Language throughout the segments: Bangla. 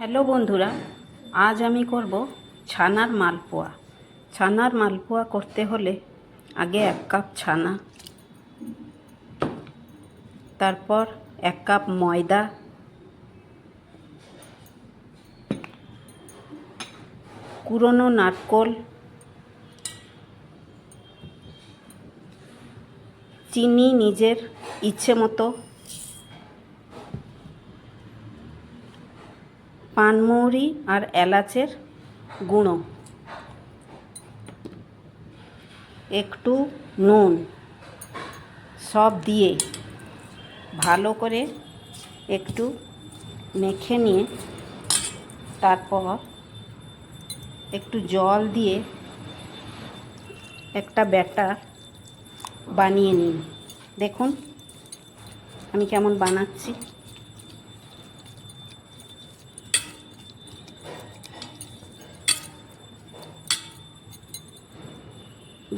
হ্যালো বন্ধুরা, আজ আমি করব ছানার মালপোয়া। ছানার মালপোয়া করতে হলে আগে 1 কাপ ছানা, তারপর 1 কাপ ময়দা, কুড়োনো নারকোল, চিনি নিজের ইচ্ছে মতো, পানমৌরি আর এলাচের গুঁড়ো, একটু নুন, সব দিয়ে ভালো করে একটু মেখে নিয়ে তারপর একটু জল দিয়ে একটা ব্যাটার বানিয়ে নিন। দেখুন আমি কেমন বানাচ্ছি।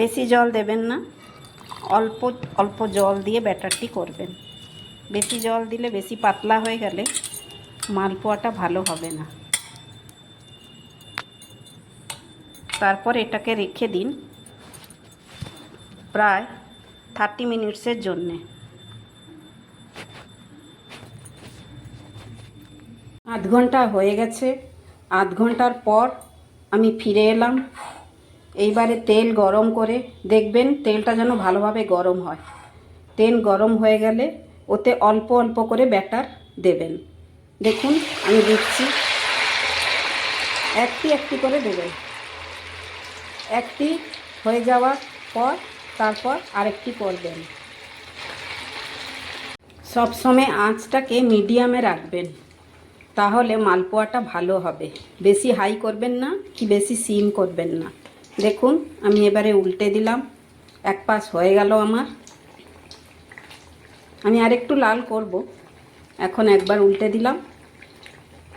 বেশি জল দেবেন না, অল্প অল্প জল দিয়ে ব্যাটারটি করবেন। বেশি জল দিলে বেশি পাতলা হয়ে গেলে মালপোয়াটা ভালো হবে না। তারপর এটাকে রেখে দিন প্রায় 30 মিনিটসের জন্যে। আধ ঘন্টা হয়ে গেছে। আধ ঘন্টার পর আমি ফিরে এলাম। এইবারে তেল গরম করে দেখবেন তেলটা যেন ভালোভাবে গরম হয়। তেল গরম হয়ে গেলে ওতে অল্প অল্প করে ব্যাটার দেবেন। দেখুন আমি দিচ্ছি, একটি একটি করে দেবেন। একটি হয়ে যাওয়ার পর তারপর আরেকটি করবেন। সবসময় আঁচটাকে মিডিয়ামে রাখবেন, তাহলে মালপোয়াটা ভালো হবে। বেশি হাই করবেন না কি বেশি সিম করবেন না। দেখুন আমি এবারে উল্টে দিলাম। এক পাশ হয়ে গেল আমার। আমি আরেকটু লাল করব। এখন একবার উল্টে দিলাম,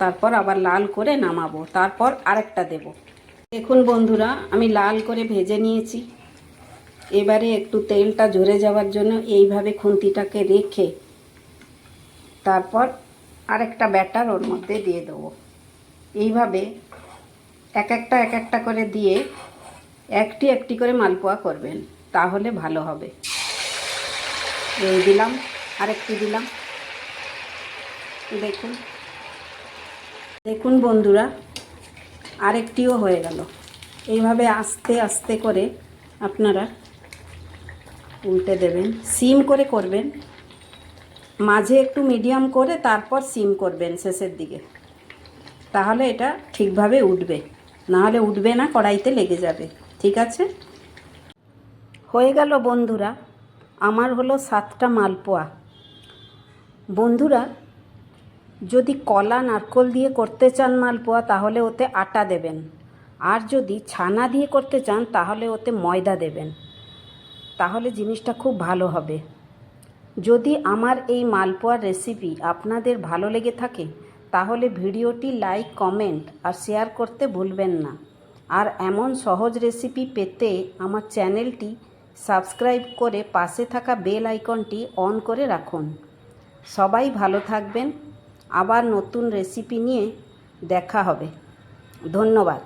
তারপর আবার লাল করে নামাবো, তারপর আরেকটা দেব। দেখুন বন্ধুরা আমি লাল করে ভেজে নিয়েছি। এবারে একটু তেলটা ঝরে যাওয়ার জন্য এইভাবে খুন্তিটাকে রেখে তারপর আরেকটা ব্যাটার ওর মধ্যে দিয়ে দেবো। এইভাবে এক একটা করে দিয়ে একটি একটি করে মালপোয়া করবেন, তাহলে ভালো হবে। এই দিলাম, আরেকটি দিলাম। দেখুন দেখুন বন্ধুরা আরেকটিও হয়ে গেল। এইভাবে আস্তে আস্তে করে আপনারা উল্টে দেবেন। সিম করে করবেন, মাঝে একটু মিডিয়াম করে তারপর সিম করবেন শেষের দিকে, তাহলে এটা ঠিকভাবে উঠবে। নাহলে উঠবে না, কড়াইতে লেগে যাবে। ঠিক আছে, হয়ে গেল বন্ধুরা। আমার হলো 7টা মালপোয়া। বন্ধুরা যদি কলা নারকোল দিয়ে করতে চান মালপোয়া তাহলে ওতে আটা দেবেন, আর যদি ছানা দিয়ে করতে চান তাহলে ওতে ময়দা দেবেন, তাহলে জিনিসটা খুব ভালো হবে। যদি আমার এই মালপোয়ার রেসিপি আপনাদের ভালো লেগে থাকে তাহলে ভিডিওটি লাইক, কমেন্ট আর শেয়ার করতে ভুলবেন না। আর এমন সহজ রেসিপি পেতে আমার চ্যানেলটি সাবস্ক্রাইব করে পাশে থাকা বেল আইকনটি অন করে রাখুন। সবাই ভালো থাকবেন। আবার নতুন রেসিপি নিয়ে দেখা হবে। ধন্যবাদ।